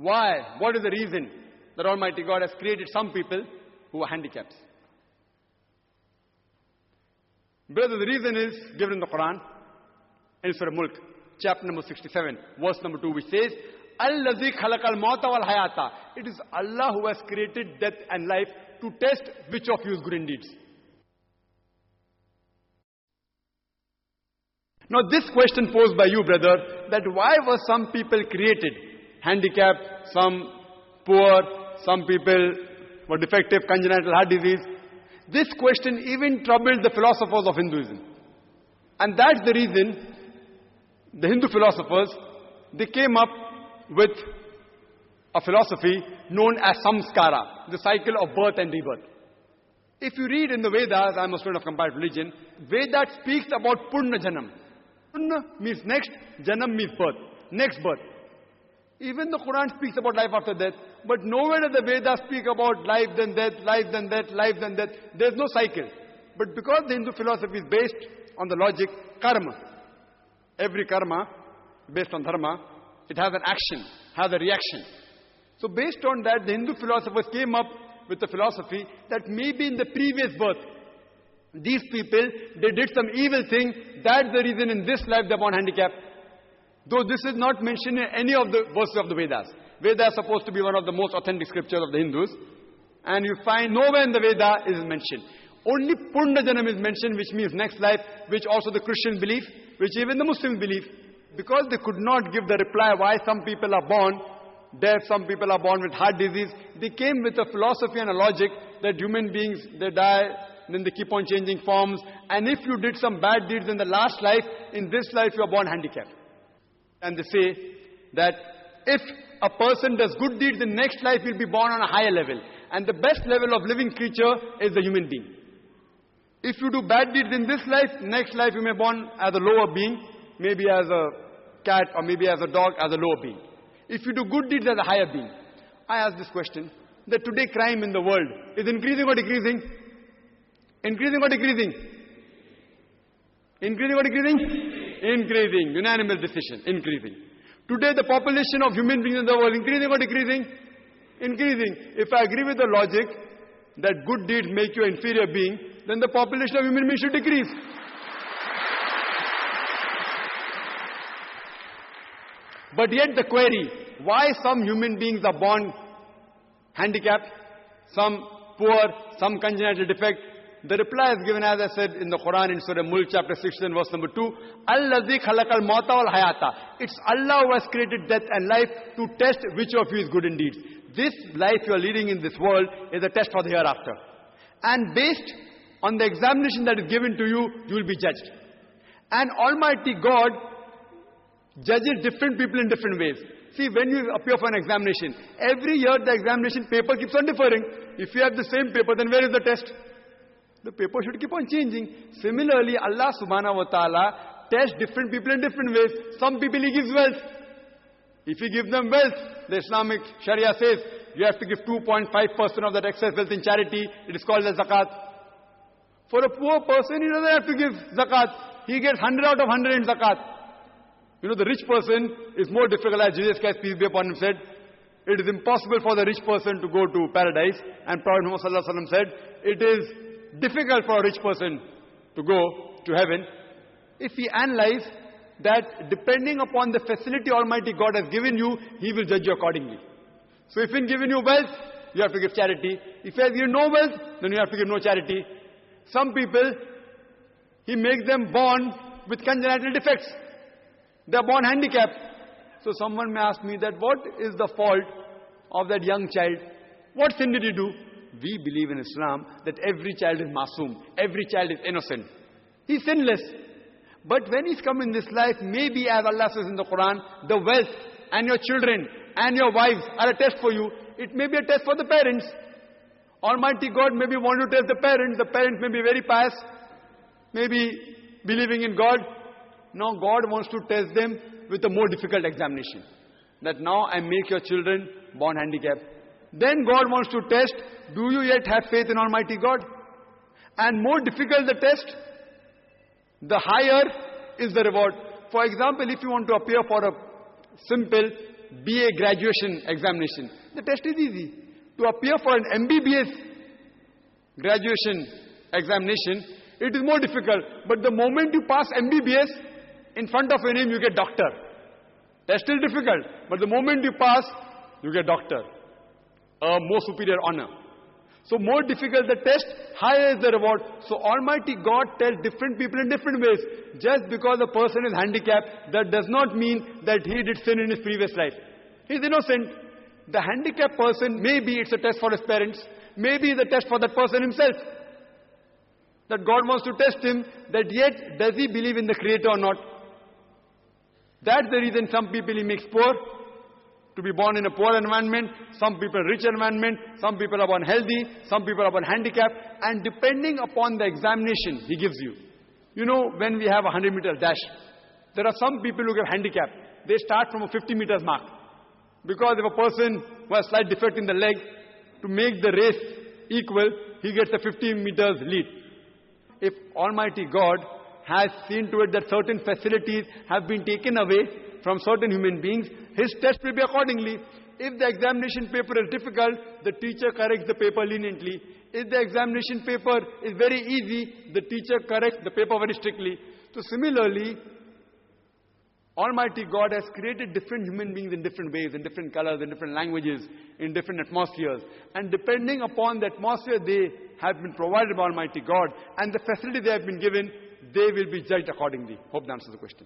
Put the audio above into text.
Why? What is the reason that Almighty God has created some people who are handicapped? Brother, the reason is given in the Quran, in Surah Mulk, chapter number 67, verse number 2, which says, Allazi khalaqal mauta wal hayata. It is Allah who has created death and life to test which of you is good in deeds. Now this question posed by you, brother, that why were some people created handicapped, some poor, some people were defective, congenital heart disease. This question even troubled the philosophers of Hinduism. And that's the reason the Hindu philosophers, they came up with a philosophy known as samskara, the cycle of birth and rebirth. If you read in the Vedas, I'm a student of comparative religion, Veda speaks about Purna Janam. Purna means next, Janam means birth, next birth. Even the Quran speaks about life after death, but nowhere does the Vedas speak about life then death, life then death, life then death. There's no cycle. But because the Hindu philosophy is based on the logic, karma. Every karma, based on dharma, it has an action, has a reaction. So based on that, the Hindu philosophers came up with the philosophy that maybe in the previous birth, these people, they did some evil thing. That's the reason in this life they're born handicapped. Though this is not mentioned in any of the verses of the Vedas. Veda is supposed to be one of the most authentic scriptures of the Hindus. And you find nowhere in the Veda is mentioned. Only Purna Janam is mentioned, which means next life, which also the Christians believe, which even the Muslims believe. Because they could not give the reply why some people are born deaf, some people are born with heart disease. They came with a philosophy and a logic that human beings, they die, then they keep on changing forms. And if you did some bad deeds in the last life, in this life you are born handicapped. And they say that if a person does good deeds, in next life he'll be born on a higher level. And the best level of living creature is the human being. If you do bad deeds in this life, next life you may be born as a lower being, maybe as a cat or maybe as a dog, as a lower being. If you do good deeds as a higher being. I ask this question, that today crime in the world is increasing or decreasing? Increasing or decreasing? Increasing or decreasing? Increasing. Unanimous decision. Increasing. Today the population of human beings in the world, increasing or decreasing? Increasing. If I agree with the logic that good deeds make you an inferior being, then the population of human beings should decrease. But yet the query, why some human beings are born handicapped, some poor, some congenital defect? The reply is given, as I said, in the Quran, in Surah Mulk, chapter 16, verse number 2. Allazi khalaqal mauta wal hayata. It's Allah who has created death and life to test which of you is good in deeds. This life you are leading in this world is a test for the hereafter. And based on the examination that is given to you, you will be judged. And Almighty God judges different people in different ways. See, when you appear for an examination, every year the examination paper keeps on differing. If you have the same paper, then where is the test? The paper should keep on changing. Similarly, Allah subhanahu wa ta'ala tests different people in different ways. Some people He gives wealth. If He gives them wealth, the Islamic Sharia says, you have to give 2.5% of that excess wealth in charity. It is called as zakat. For a poor person, he doesn't have to give zakat. He gets 100 out of 100 in zakat. You know, the rich person is more difficult, as Jesus Christ, peace be upon Him, said. It is impossible for the rich person to go to paradise. And Prophet Muhammad sallallahu alaihi wasallam said, it is difficult for a rich person to go to heaven. If we analyze that depending upon the facility Almighty God has given you, He will judge you accordingly. So if He's given you wealth, you have to give charity. If He has given no wealth, then you have to give no charity. Some people, He makes them born with congenital defects. They are born handicapped. So someone may ask me that what is the fault of that young child? What sin did he do? We believe in Islam that every child is masoom. Every child is innocent. He's sinless. But when he's come in this life, maybe as Allah says in the Quran, the wealth and your children and your wives are a test for you. It may be a test for the parents. Almighty God maybe want to test the parents. The parents may be very pious, maybe believing in God. Now God wants to test them with a more difficult examination. That now I make your children born handicapped. Then God wants to test, do you yet have faith in Almighty God? And more difficult the test, the higher is the reward. For example, if you want to appear for a simple BA graduation examination. The test is easy. To appear for an MBBS graduation examination, it is more difficult. But the moment you pass MBBS, in front of your name you get doctor. Test is difficult, but the moment you pass, you get doctor. A more superior honor. So more difficult the test, higher is the reward. So Almighty God tells different people in different ways. Just because a person is handicapped, that does not mean that he did sin in his previous life. He is innocent. The handicapped person, maybe it's a test for his parents. Maybe it's a test for that person himself. That God wants to test him, that yet does he believe in the Creator or not. That's the reason some people he makes poor, to be born in a poor environment, some people rich environment, some people are born healthy, some people are born handicapped, and depending upon the examination he gives you. You know, when we have a 100 meters dash, there are some people who get handicapped. They start from a 50 meters mark. Because if a person who has slight defect in the leg, to make the race equal, he gets a 50 meters lead. If Almighty God has seen to it that certain facilities have been taken away from certain human beings, his test will be accordingly. If the examination paper is difficult, the teacher corrects the paper leniently. If the examination paper is very easy, the teacher corrects the paper very strictly. So similarly, Almighty God has created different human beings in different ways, in different colors, in different languages, in different atmospheres. And depending upon the atmosphere they have been provided by Almighty God and the facility they have been given, they will be judged accordingly. Hope that answers the question.